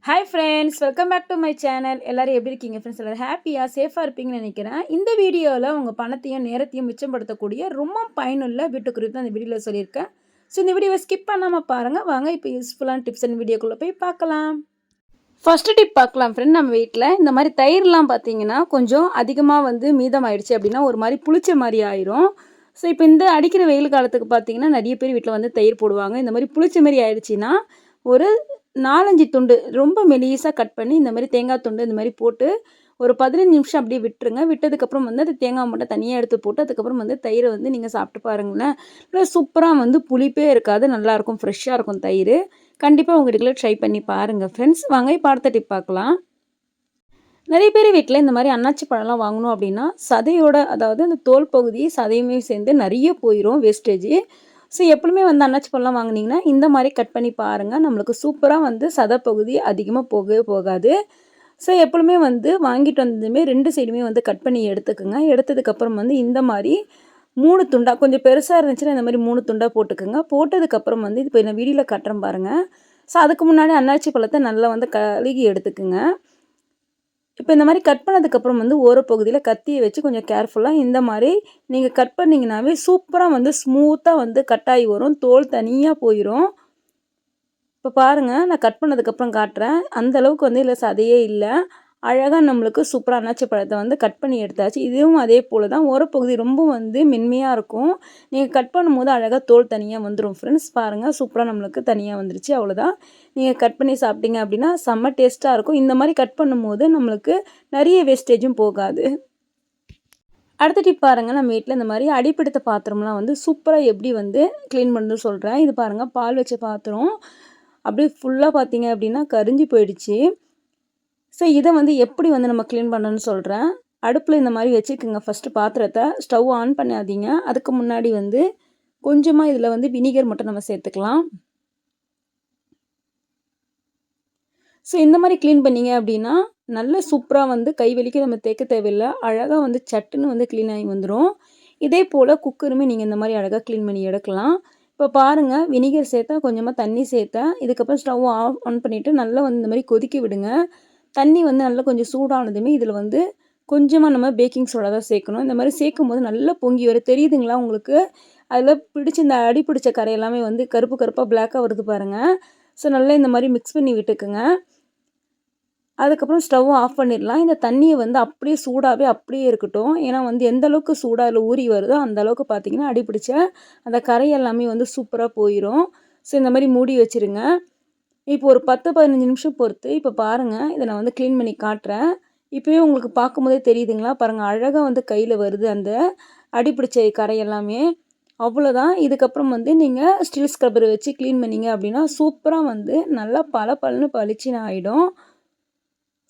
Hi friends, welcome back to my channel. எல்லோரும் எப்படி இருக்கீங்க ஃப்ரெண்ட்ஸ்? எல்லோரும் ஹாப்பியாக சேஃபாக இருப்பீங்கன்னு நினைக்கிறேன். இந்த வீடியோவில் உங்கள் பணத்தையும் நேரத்தையும் மிச்சப்படுத்தக்கூடிய ரொம்ப பயனுள்ள வீட்டு குறிப்பு தான் இந்த வீடியோவில் சொல்லியிருக்கேன். ஸோ இந்த வீடியோவை ஸ்கிப் பண்ணாமல் பாருங்கள். வாங்க இப்போ யூஸ்ஃபுல்லான டிப்ஸ் அண்ட் வீடியோக்குள்ளே போய் பார்க்கலாம். ஃபஸ்ட்டு டிப் பார்க்கலாம் ஃப்ரெண்ட். நம்ம வீட்டில் இந்த மாதிரி தயிர்லாம் பார்த்தீங்கன்னா கொஞ்சம் அதிகமாக மீதம் ஆயிடுச்சு அப்படின்னா ஒரு மாதிரி புளிச்ச மாதிரி ஆயிரும். ஸோ இப்போ இந்த அடிக்கிற வெயில் காலத்துக்கு பார்த்தீங்கன்னா நிறைய பேர் வீட்டில் தயிர் போடுவாங்க. இந்த மாதிரி புளிச்ச மாதிரி ஆயிடுச்சுன்னா ஒரு 4-5 துண்டு ரொம்ப மெலிசாக கட் பண்ணி இந்த மாதிரி தேங்காய் துண்டு இந்த மாதிரி போட்டு ஒரு 15 நிமிஷம் அப்படியே விட்டுருங்க. விட்டதுக்கப்புறம் அது தேங்காய் மட்டும் தனியாக எடுத்து போட்டு அதுக்கப்புறம் தயிரை நீங்கள் சாப்பிட்டு பாருங்களேன். இல்லை சூப்பராக புளிப்பே இருக்காது, நல்லாயிருக்கும், ஃப்ரெஷ்ஷாக இருக்கும் தயிர். கண்டிப்பாக உங்கள் வீட்டில் ட்ரை பண்ணி பாருங்கள் ஃப்ரெண்ட்ஸ். வாங்க இப்போ அடுத்த டிப் பார்க்கலாம். நிறைய பேர் வீட்டில் இந்த மாதிரி அன்னாச்சி பழம்லாம் வாங்கணும் அப்படின்னா சதையோட, அதாவது அந்த தோல் பகுதி சதையுமே சேர்ந்து நிறைய போயிடும் வேஸ்டேஜ். ஸோ எப்பவுமே அன்னாச்சி பழம்லாம் வாங்கினீங்கன்னா இந்த மாதிரி கட் பண்ணி பாருங்கள். நம்மளுக்கு சூப்பராக சதைப்பகுதி அதிகமாக போகவே போகாது. ஸோ எப்பவுமே வாங்கிட்டு வந்ததுமே 2 சைடுமே கட் பண்ணி எடுத்துக்கோங்க. எடுத்ததுக்கப்புறம் இந்த மாதிரி 3 துண்டாக, கொஞ்சம் பெருசாக இருந்துச்சுன்னா இந்த மாதிரி 3 துண்டாக போட்டுக்கோங்க. போட்டதுக்கப்புறம் இப்போ நான் வீடியோவில் கட்டுறேன் பாருங்கள். ஸோ அதுக்கு முன்னாடி அன்னாச்சி பழத்தை நல்லா கழுகி எடுத்துக்குங்க. இப்போ இந்த மாதிரி கட் பண்ணதுக்கப்புறம் ஓரப்பகுதியில் கத்தியை வச்சு கொஞ்சம் கேர்ஃபுல்லாக இந்த மாதிரி நீங்கள் கட் பண்ணிங்கனாவே சூப்பராக ஸ்மூத்தாக கட் ஆகி வரும், தோல் தனியாக போயிடும். இப்போ பாருங்கள், நான் கட் பண்ணதுக்கப்புறம் காட்டுறேன். அந்தளவுக்கு இல்லை சதையே இல்லை, அழகாக நம்மளுக்கு சூப்பராக அன்னாச்சி பழத்தை கட் பண்ணி எடுத்தாச்சு. இதுவும் அதே போல் தான், ஓரப்பகுதி ரொம்ப மென்மையாக இருக்கும். நீங்கள் கட் பண்ணும்போது அழகாக தோல் தனியாக வந்துடும் ஃப்ரெண்ட்ஸ். பாருங்கள், சூப்பராக நம்மளுக்கு தனியாக வந்துருச்சு. அவ்வளோதான். நீங்கள் கட் பண்ணி சாப்பிட்டீங்க அப்படின்னா செம்ம டேஸ்ட்டாக இருக்கும். இந்த மாதிரி கட் பண்ணும்போது நம்மளுக்கு நிறைய வேஸ்டேஜும் போகாது. அடுத்த டிப் பாருங்கள். நம்ம வீட்டில் இந்த மாதிரி அடிப்பிடித்த பாத்திரம்லாம் சூப்பராக எப்படி க்ளீன் பண்ணுறதுன்னு சொல்கிறேன். இது பாருங்கள், பால் வச்ச பாத்திரம் அப்படியே ஃபுல்லாக பார்த்தீங்க அப்படின்னா கரிஞ்சு போயிடுச்சு. ஸோ இதை எப்படி நம்ம க்ளீன் பண்ணணும்னு சொல்கிறேன். அடுப்பில் இந்த மாதிரி வச்சுக்கோங்க. ஃபஸ்ட்டு பாத்திரத்தை ஸ்டவ் ஆன் பண்ணாதீங்க. அதுக்கு முன்னாடி கொஞ்சமாக இதில் வினிகர் மட்டும் நம்ம சேர்த்துக்கலாம். ஸோ இந்த மாதிரி க்ளீன் பண்ணிங்க அப்படின்னா நல்ல சூப்பராக கை வலிக்க நம்ம தேய்க்க தேவையில்லை, அழகாக சட்டுன்னு க்ளீன் ஆகி வந்துடும். இதே போல் குக்கருமே நீங்கள் இந்த மாதிரி அழகாக க்ளீன் பண்ணி எடுக்கலாம். இப்போ பாருங்கள், வினிகர் சேர்த்தா, கொஞ்சமாக தண்ணி சேர்த்தேன். இதுக்கப்புறம் ஸ்டவ் ஆன் பண்ணிவிட்டு நல்லா இந்த மாதிரி கொதிக்க விடுங்க. தண்ணி நல்லா கொஞ்சம் சூடானதுமே இதில் கொஞ்சமாக நம்ம பேக்கிங் சோடா தான் சேர்க்கணும். இந்த மாதிரி சேர்க்கும் போது நல்லா பொங்கி வரும். தெரியுதுங்களா உங்களுக்கு? அதில் பிடிச்சி இந்த அடி பிடிச்ச கரை எல்லாமே கருப்பு கருப்பாக பிளாக்காக வருது பாருங்கள். ஸோ நல்லா இந்த மாதிரி மிக்ஸ் பண்ணி விட்டுக்குங்க. அதுக்கப்புறம் ஸ்டவ்வும் ஆஃப் பண்ணிடலாம். இந்த தண்ணியை அப்படியே சூடாகவே அப்படியே இருக்கட்டும். ஏன்னா எந்த அளவுக்கு சூடாக அதில் ஊறி வருதோ அந்த அளவுக்கு பார்த்திங்கன்னா அடி பிடிச்ச அந்த கரை எல்லாமே சூப்பராக போயிடும். ஸோ இந்த மாதிரி மூடி வச்சுருங்க. இப்போ ஒரு 10-15 நிமிஷம் பொறுத்து இப்போ பாருங்கள், இதை நான் க்ளீன் பண்ணி காட்டுறேன். இப்போயே உங்களுக்கு பார்க்கும்போதே தெரியுதுங்களா? பாருங்கள், அழகாக கையில் வருது அந்த அடிப்பிடிச்ச கரை எல்லாமே. அவ்வளோதான். இதுக்கப்புறம் நீங்கள் ஸ்டீல் ஸ்க்ரப்பர் வச்சு க்ளீன் பண்ணிங்க அப்படின்னா சூப்பராக நல்லா பளபளன்னு பளிச்சுன்னு ஆகிடும்.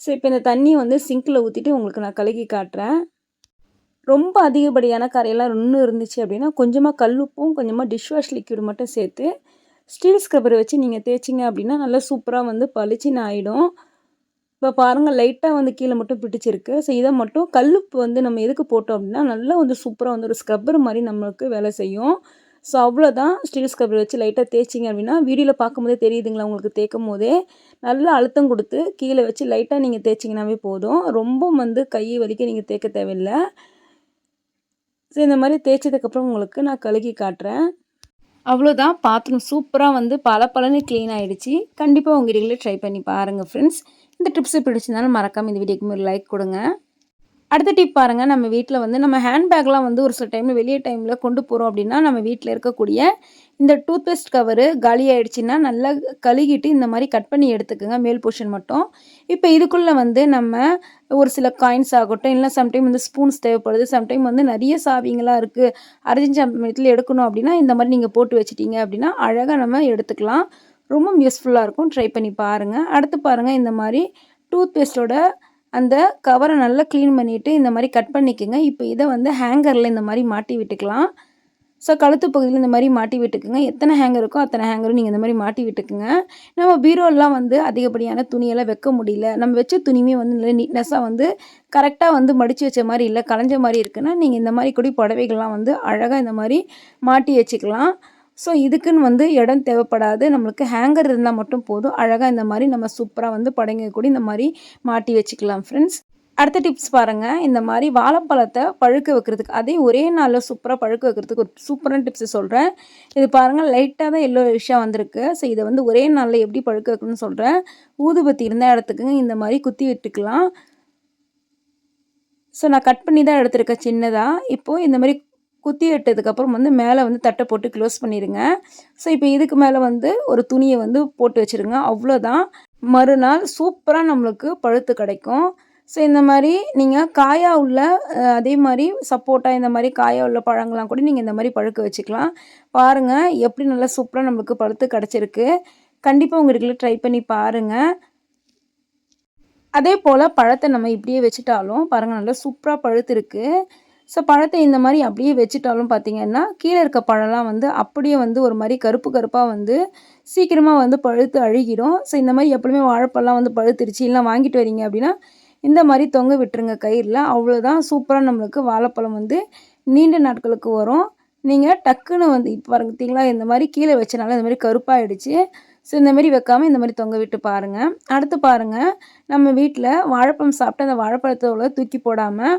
ஸோ இப்போ இந்த தண்ணி சிங்கில் ஊற்றிட்டு உங்களுக்கு நான் கழுகி காட்டுறேன். ரொம்ப அதிகப்படியான கரையெல்லாம் இன்னும் இருந்துச்சு அப்படின்னா கொஞ்சமாக கல்லுப்பும் கொஞ்சமாக டிஷ்வாஷ் லிக்விட் மட்டும் சேர்த்து ஸ்டீல் ஸ்க்ரப்பரை வச்சு நீங்கள் தேய்ச்சிங்க அப்படின்னா நல்லா சூப்பராக பளிச்சுன்னு ஆகிடும். இப்போ பாருங்கள், லைட்டாக கீழே மட்டும் பிடிச்சிருக்கு. ஸோ இதை மட்டும் கல்லுப்பு நம்ம எதுக்கு போட்டோம் அப்படின்னா நல்லா சூப்பராக ஒரு ஸ்க்ரப்பர் மாதிரி நம்மளுக்கு வேலை செய்யும். ஸோ அவ்வளோதான். ஸ்டீல் ஸ்க்ரப்பர் வச்சு லைட்டாக தேய்ச்சிங்க அப்படின்னா வீடியோவில் பார்க்கும்போதே தெரியுதுங்களா உங்களுக்கு? தேய்க்கும் போதே நல்லா அழுத்தம் கொடுத்து கீழே வச்சு லைட்டாக நீங்கள் தேய்ச்சிங்கனாவே போதும். ரொம்ப கை வலிக்க நீங்கள் தேய்க்க தேவையில்லை. ஸோ இந்த மாதிரி தேய்ச்சதுக்கப்புறம் உங்களுக்கு நான் கழுகி காட்டுறேன். அவ்வளோதான். பாத்திரம் சூப்பராக பளபளன்னு க்ளீன் ஆகிடுச்சு. கண்டிப்பாக உங்கள் வீட்டில் ட்ரை பண்ணி பாருங்கள் ஃப்ரெண்ட்ஸ். இந்த டிப்ஸை பிடிச்சிருந்தாலும் மறக்காமல் இந்த வீடியோக்கு ஒரு லைக் கொடுங்க. அடுத்த டிப் பாருங்கள். நம்ம வீட்டில் நம்ம ஹேண்ட்பேக்லாம் ஒரு சில டைமில் வெளியே டைமில் கொண்டு போகிறோம் அப்படின்னா நம்ம வீட்டில் இருக்கக்கூடிய இந்த டூத்பேஸ்ட் கவரு காலி ஆகிடுச்சின்னா நல்லா கழுகிட்டு இந்த மாதிரி கட் பண்ணி எடுத்துக்கோங்க, மேல் போர்ஷன் மட்டும். இப்போ இதுக்குள்ளே நம்ம ஒரு சில காயின்ஸ் ஆகட்டும், இல்லை சம்டைம் ஸ்பூன்ஸ் தேவைப்படுது, சம்டைம் நிறைய சாவிங்களாக இருக்குது, அர்ஜென்ட் சமயத்தில் எடுக்கணும் அப்படின்னா இந்த மாதிரி நீங்கள் போட்டு வச்சிட்டிங்க அப்படின்னா அழகாக நம்ம எடுத்துக்கலாம். ரொம்ப யூஸ்ஃபுல்லாக இருக்கும். ட்ரை பண்ணி பாருங்கள். அடுத்து பாருங்கள், இந்த மாதிரி டூத்பேஸ்ட்டோட அந்த கவரை நல்லா க்ளீன் பண்ணிவிட்டு இந்த மாதிரி கட் பண்ணிக்கோங்க. இப்போ இதை ஹேங்கரில் இந்த மாதிரி மாட்டி விட்டுக்கலாம். ஸோ கழுத்து பகுதியில் இந்த மாதிரி மாட்டி விட்டுக்குங்க. எத்தனை ஹேங்கர் இருக்கோ அத்தனை ஹேங்கரும் நீங்கள் இந்த மாதிரி மாட்டி விட்டுக்குங்க. நம்ம பீரோலாம் அதிகப்படியான துணியெல்லாம் வைக்க முடியல, நம்ம வச்ச துணியுமே நல்லா நீட்னஸாக கரெக்டாக மடித்து வச்ச மாதிரி இல்லை, கலைஞ்ச மாதிரி இருக்குன்னா நீங்கள் இந்த மாதிரி கூட புடவைகள்லாம் அழகாக இந்த மாதிரி மாட்டி வச்சுக்கலாம். ஸோ இதுக்குன்னு வந்து இடம் தேவைப்படாது. நம்மளுக்கு ஹேங்கர் இருந்தால் மட்டும் போதும். அழகாக இந்த மாதிரி நம்ம சூப்பராக வந்து படைங்க கூட இந்த மாதிரி மாட்டி வச்சுக்கலாம் ஃப்ரெண்ட்ஸ். அடுத்த டிப்ஸ் பாருங்கள். இந்த மாதிரி வாழைப்பழத்தை பழுக்க வைக்கிறதுக்கு அதையும் ஒரே நாளில் சூப்பராக பழுக்க வைக்கிறதுக்கு ஒரு சூப்பரான டிப்ஸு சொல்கிறேன். இது பாருங்கள், லைட்டாக தான் எல்லோ விஷயம் வந்திருக்கு. ஸோ இதை வந்து ஒரே நாளில் எப்படி பழுக்க வைக்கணும்னு சொல்கிறேன். ஊதுபத்தி இருந்தால் இடத்துக்குங்க இந்த மாதிரி குத்தி விட்டுக்கலாம். ஸோ நான் கட் பண்ணி தான் எடுத்துருக்கேன் சின்னதாக. இப்போது இந்த மாதிரி குத்தி விட்டதுக்கப்புறம் வந்து மேலே வந்து தட்டை போட்டு க்ளோஸ் பண்ணிடுங்க. ஸோ இப்போ இதுக்கு மேலே வந்து ஒரு துணியை வந்து போட்டு வச்சுருங்க. அவ்வளோதான். மறுநாள் சூப்பராக நம்மளுக்கு பழுத்து கிடைக்கும். ஸோ இந்த மாதிரி நீங்கள் காயா உள்ள அதே மாதிரி சப்போட்டா இந்த மாதிரி காயா உள்ள பழங்கள்லாம் கூட நீங்கள் இந்த மாதிரி பழுக்க வச்சுக்கலாம். பாருங்கள் எப்படி நல்லா சூப்பராக நம்மளுக்கு பழுத்து கிடச்சிருக்கு. கண்டிப்பாக உங்கள் வீட்டில் ட்ரை பண்ணி பாருங்கள். அதே போல் பழத்தை நம்ம இப்படியே வச்சுட்டாலும் பாருங்கள் நல்லா சூப்பராக பழுத்துருக்கு. ஸோ பழத்தை இந்த மாதிரி அப்படியே வச்சுட்டாலும் பார்த்திங்கன்னா கீழே இருக்க பழம்லாம் வந்து அப்படியே வந்து ஒரு மாதிரி கருப்பு கருப்பாக வந்து சீக்கிரமாக வந்து பழுத்து அழுகிடும். ஸோ இந்த மாதிரி எப்பவுமே வாழைப்பழம் வந்து பழுத்துருச்சு இல்லை வாங்கிட்டு வரீங்க அப்படின்னா இந்த மாதிரி தொங்க விட்டுருங்க கயிறில். அவ்வளோதான், சூப்பராக நம்மளுக்கு வாழைப்பழம் வந்து நீண்ட நாட்களுக்கு வரும். நீங்கள் டக்குன்னு வந்து இப்போ பார்த்தீங்களா இந்த மாதிரி கீழே வச்சனால இந்த மாதிரி கருப்பாகிடுச்சு. ஸோ இந்த மாதிரி வைக்காமல் இந்த மாதிரி தொங்க விட்டு பாருங்கள். அடுத்து பாருங்கள், நம்ம வீட்டில் வாழைப்பழம் சாப்பிட்டு அந்த வாழைப்பழத்தோட தூக்கி போடாமல்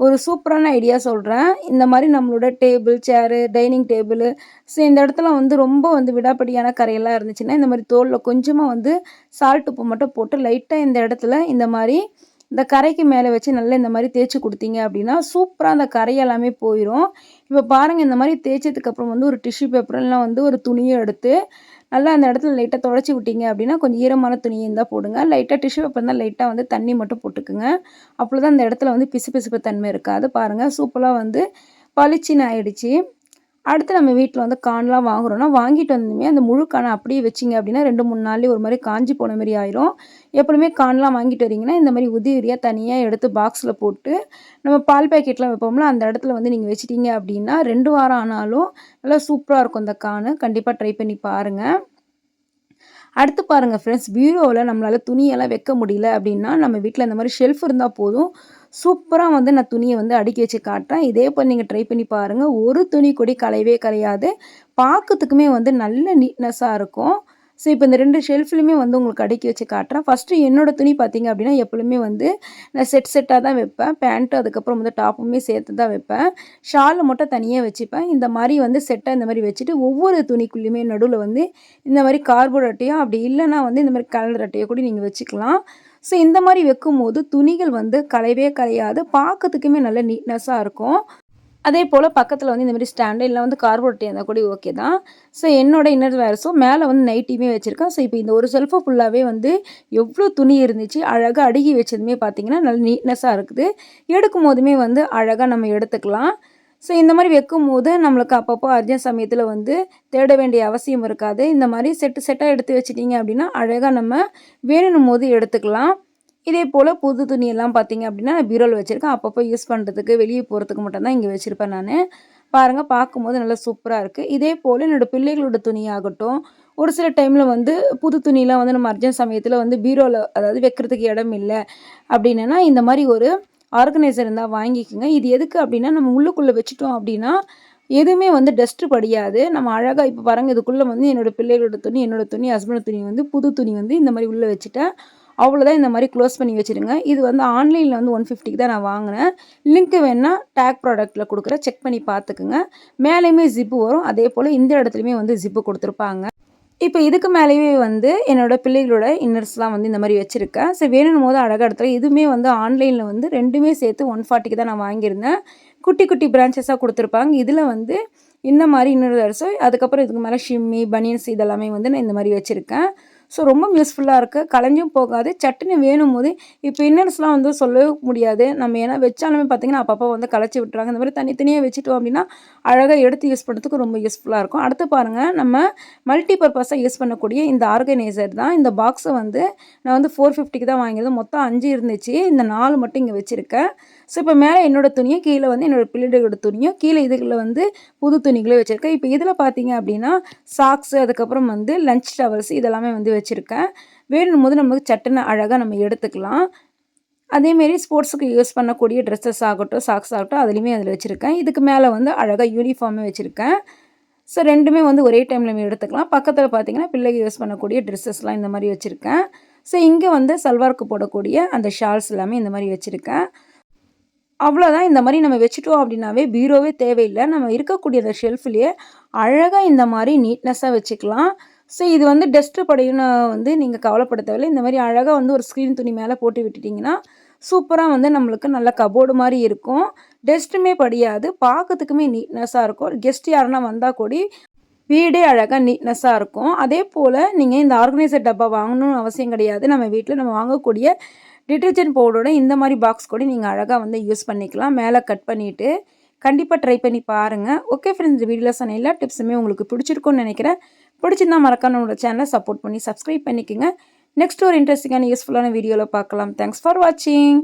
ஒரு சூப்பரான ஐடியா சொல்கிறேன். இந்த மாதிரி நம்மளோட டேபிள், சேரு, டைனிங் டேபிள், ஸோ இந்த இடத்துல வந்து ரொம்ப வந்து விடாப்படியான கரையெல்லாம் இருந்துச்சுன்னா இந்த மாதிரி தோலில் கொஞ்சமாக வந்து சால்ட் உப்பு மட்டும் போட்டு லைட்டாக இந்த இடத்துல இந்த மாதிரி இந்த கரைக்கு மேலே வச்சு நல்லா இந்த மாதிரி தேய்ச்சி கொடுத்தீங்க அப்படின்னா சூப்பராக அந்த கரை எல்லாமே போயிடும். இப்போ பாருங்கள், இந்த மாதிரி தேய்ச்சதுக்கப்புறம் வந்து ஒரு டிஷ்யூ பேப்பர்லாம் வந்து ஒரு துணியை எடுத்து நல்லா அந்த இடத்துல லைட்டாக துடைச்சி விட்டீங்க அப்படின்னா கொஞ்சம் ஈரமான துணியை இருந்தால் போடுங்க. லைட்டாக டிஷ்யூ பேப்பர் இருந்தால் லைட்டாக வந்து தண்ணி மட்டும் போட்டுக்குங்க. அப்போ தான் அந்த இடத்துல வந்து பிசுபிசுப்பு தன்மை இருக்காது. பாருங்கள் சூப்பராக வந்து பளிச்சின்னு ஆயிடுச்சு. அடுத்து நம்ம வீட்டில் வந்து கார்ன்லாம் வாங்குகிறோன்னா வாங்கிட்டு வந்ததுமே அந்த முழு கார்னை அப்படியே வச்சிங்க அப்படின்னா 2-3 நாள்லேயே ஒரு மாதிரி காஞ்சி போன மாதிரி ஆயிரும். எப்பவுமே கார்ன்லாம் வாங்கிட்டு வரீங்கன்னா இந்த மாதிரி உதிரியாக தனியாக எடுத்து பாக்ஸில் போட்டு நம்ம பால் பேக்கெட்லாம் வைப்போம்ல அந்த இடத்துல வந்து நீங்கள் வச்சிட்டிங்க அப்படின்னா 2 வாரம் ஆனாலும் நல்லா சூப்பராக இருக்கும் இந்த கார்னு. கண்டிப்பாக ட்ரை பண்ணி பாருங்கள். அடுத்து பாருங்கள் ஃப்ரெண்ட்ஸ், பீரோவில் நம்மளால் துணியெல்லாம் வைக்க முடியல அப்படின்னா நம்ம வீட்டில் இந்த மாதிரி ஷெல்ஃப் இருந்தால் போதும். சூப்பராக வந்து நான் துணியை வந்து அடுக்கி வச்சு காட்டுறேன். இதே போல் நீங்கள் ட்ரை பண்ணி பாருங்கள். ஒரு துணி கூட கலையவே கலையாது. பார்க்கறதுக்குமே வந்து நல்ல நீட்னஸாக இருக்கும். ஸோ இப்போ இந்த 2 ஷெல்ஃப்லையுமே வந்து உங்களுக்கு அடுக்கி வச்சு காட்டுறேன். ஃபஸ்ட்டு என்னோடய துணி பார்த்திங்க அப்படின்னா எப்பொழுதுமே வந்து நான் செட்டாக தான் வைப்பேன். பேண்ட்டு அதுக்கப்புறம் வந்து டாப்புமே சேர்த்து தான் வைப்பேன். ஷாலை மட்டும் தனியாக வச்சுப்பேன். இந்த மாதிரி வந்து செட்டாக இந்த மாதிரி வச்சுட்டு ஒவ்வொரு துணிக்குள்ளேயுமே நடுவில் வந்து இந்த மாதிரி கார்ட்போர்ட் அட்டையோ அப்படி இல்லைனா வந்து இந்த மாதிரி கலர் அட்டையோ கூட நீங்கள் வச்சுக்கலாம். ஸோ இந்த மாதிரி வைக்கும்போது துணிகள் வந்து கலையவே கலையாது. பார்க்கறதுக்குமே நல்ல நீட்னஸாக இருக்கும். அதே போல் பக்கத்தில் வந்து இந்த மாதிரி ஸ்டாண்டு இல்லை வந்து கார்போர்ட் இருந்தால் கூட ஓகே தான். ஸோ என்னோடய இன்னர் வேர்ஸும் மேலே வந்து நைட்டியுமே வச்சுருக்கேன். ஸோ இப்போ இந்த ஒரு செல்ஃபு ஃபுல்லாகவே வந்து எவ்வளோ துணி இருந்துச்சு, அழகாக அடுக்கி வச்சதுமே பார்த்திங்கன்னா நல்ல நீட்னஸாக இருக்குது. எடுக்கும் போதுமே வந்து அழகாக நம்ம எடுத்துக்கலாம். ஸோ இந்த மாதிரி வைக்கும்போது நம்மளுக்கு அப்பப்போ அர்ஜென்ட் சமயத்தில் வந்து தேட வேண்டிய அவசியம் இருக்காது. இந்த மாதிரி செட்டாக எடுத்து வச்சிட்டிங்க அப்படின்னா அழகாக நம்ம வேணும் போது எடுத்துக்கலாம். இதே போல் புது துணியெல்லாம் பார்த்திங்க அப்படின்னா நான் பீரோவில் வச்சுருக்கேன். அப்பப்போ யூஸ் பண்ணுறதுக்கு வெளியே போகிறதுக்கு மட்டும்தான் இங்கே வச்சுருப்பேன் நான். பாருங்கள், பார்க்கும்போது நல்லா சூப்பராக இருக்குது. இதே போல் என்னோடய பிள்ளைகளோட துணியாகட்டும், ஒரு சில டைமில் வந்து புது துணியெலாம் வந்து நம்ம அர்ஜென்ட் சமயத்தில் வந்து பீரோவில் அதாவது வைக்கிறதுக்கு இடம் இல்லை அப்படின்னா இந்த மாதிரி ஒரு ஆர்கனைசர் இருந்தால் வாங்கிக்கோங்க. இது எதுக்கு அப்படின்னா நம்ம உள்ளுக்குள்ளே வச்சுட்டோம் அப்படின்னா எதுவுமே வந்து டஸ்ட்டு படியாது. நம்ம அழகாக இப்போ பாருங்கள், இதுக்குள்ளே வந்து என்னோடய பிள்ளைகளோட துணி, என்னோடய துணி, ஹஸ்பண்ட் துணி வந்து புது துணி வந்து இந்த மாதிரி உள்ளே வச்சுட்டேன். அவ்வளோதான். இந்த மாதிரி க்ளோஸ் பண்ணி வச்சுருங்க. இது வந்து ஆன்லைனில் வந்து 150க்கு தான் நான் வாங்கினேன். லிங்க்கு வேணால் டேக் ப்ராடக்ட்டில் கொடுக்குறேன், செக் பண்ணி பார்த்துக்குங்க. மேலேயுமே ஜிப்பு வரும். அதே போல் இந்த இடத்துலையுமே வந்து ஜிப்பு கொடுத்துருப்பாங்க. இப்போ இதுக்கு மேலேயே வந்து என்னோடய பிள்ளைகளோட இன்னர்ஸ்லாம் வந்து இந்த மாதிரி வச்சுருக்கேன். ஸோ வேணும் போது அழகாக எடுத்துகிறேன். இதுவுமே வந்து ஆன்லைனில் வந்து 2மே சேர்த்து 140க்கு தான் நான் வாங்கியிருந்தேன். குட்டி குட்டி பிரான்ச்சஸாக கொடுத்துருப்பாங்க. இதில் வந்து இந்த மாதிரி இன்னர்ஸு, அதுக்கப்புறம் இதுக்கு மேலே ஷிம்மி, பனியன்ஸ் இதெல்லாமே வந்து நான் இந்த மாதிரி வச்சுருக்கேன். ஸோ ரொம்ப யூஸ்ஃபுல்லாக இருக்குது. கலைஞ்சும் போகாது. சட்டுன்னு வேணும் போது இப்போ இன்னர்ஸ்லாம் வந்து சொல்லவே முடியாது. நம்ம ஏன்னா வச்சாலுமே பார்த்திங்கன்னா அப்பப்போ வந்து கலைச்சி விட்டுறாங்க. இந்த மாதிரி தனித்தனியாக வச்சுட்டோம் அப்படின்னா அழகாக எடுத்து யூஸ் பண்ணுறதுக்கு ரொம்ப யூஸ்ஃபுல்லாக இருக்கும். அடுத்து பாருங்கள், நம்ம மல்டி பர்பஸாக யூஸ் பண்ணக்கூடிய இந்த ஆர்கனைசர் தான். இந்த பாக்ஸை வந்து நான் வந்து 450க்கு தான் வாங்கியிருந்தேன். மொத்தம் 5 இருந்துச்சு. இந்த 4 மட்டும் இங்கே வச்சுருக்கேன். ஸோ இப்போ மேலே என்னோடய துணியும், கீழே வந்து என்னோடய பிள்ளைகளோட துணியும், கீழே இதுகளில் வந்து புது துணிகளே வச்சுருக்கேன். இப்போ இதில் பார்த்தீங்க அப்படின்னா சாக்ஸு, அதுக்கப்புறம் வந்து லஞ்ச் டவல்ஸ் இதெல்லாமே வந்து வச்சுருக்கேன். வேணும் போது நமக்கு சட்டுன்னு அழகாக நம்ம எடுத்துக்கலாம். அதேமாரி ஸ்போர்ட்ஸுக்கு யூஸ் பண்ணக்கூடிய ட்ரெஸ்ஸஸ் ஆகட்டும், சாக்ஸ் ஆகட்டும் அதுலேயுமே அதில் வச்சுருக்கேன். இதுக்கு மேலே வந்து அழகாக யூனிஃபார்மே வச்சுருக்கேன். ஸோ 2மே வந்து ஒரே டைமில் நம்ம எடுத்துக்கலாம். பக்கத்தில் பார்த்தீங்கன்னா பிள்ளைக்கு யூஸ் பண்ணக்கூடிய ட்ரெஸ்ஸஸ்லாம் இந்த மாதிரி வச்சுருக்கேன். ஸோ இங்கே வந்து சல்வாருக்கு போடக்கூடிய அந்த ஷால்ஸ் எல்லாமே இந்த மாதிரி வச்சுருக்கேன். அவ்வளோதான். இந்த மாதிரி நம்ம வச்சுட்டோம் அப்படின்னாவே பீரோவே தேவையில்லை. நம்ம இருக்கக்கூடிய அந்த ஷெல்ஃப்லேயே அழகாக இந்த மாதிரி நீட்னஸாக வச்சுக்கலாம். ஸோ இது வந்து டஸ்ட்டு படியும்னு வந்து நீங்கள் கவலைப்பட தேவையில்லை. இந்த மாதிரி அழகாக வந்து ஒரு ஸ்க்ரீன் துணி மேலே போட்டு விட்டுட்டிங்கன்னா சூப்பராக வந்து நம்மளுக்கு நல்ல கபோர்டு மாதிரி இருக்கும். டஸ்ட்டுமே படியாது. பார்க்கறதுக்குமே நீட்னஸாக இருக்கும். கெஸ்ட் யாருன்னா வந்தால் கூடி வீடே அழகாக நீட்னஸாக இருக்கும். அதே போல் நீங்கள் இந்த ஆர்கனைசர் டப்பா வாங்கணும்னு அவசியம் கிடையாது. நம்ம வீட்டில் நம்ம வாங்கக்கூடிய டிட்டர்ஜென்ட் பவுடரோட இந்த மாதிரி பாக்ஸ் கூட நீங்கள் அழகாக வந்து யூஸ் பண்ணிக்கலாம். மேலே கட் பண்ணிவிட்டு கண்டிப்பாக ட்ரை பண்ணி பாருங்கள். ஓகே ஃப்ரெண்ட்ஸ், இந்த வீடியோவில் சொன்ன எல்லா டிப்ஸுமே உங்களுக்கு பிடிச்சிருக்கும்னு நினைக்கிறேன். பிடிச்சிருந்தா மறக்காம நம்மளோட சேனலை சப்போர்ட் பண்ணி சப்ஸ்கிரைப் பண்ணிக்கோங்க. நெக்ஸ்ட் ஒரு இன்ட்ரெஸ்டிங்கான யூஸ்ஃபுல்லான வீடியோவில் பார்க்கலாம். தேங்க்ஸ் ஃபார் வாட்சிங்.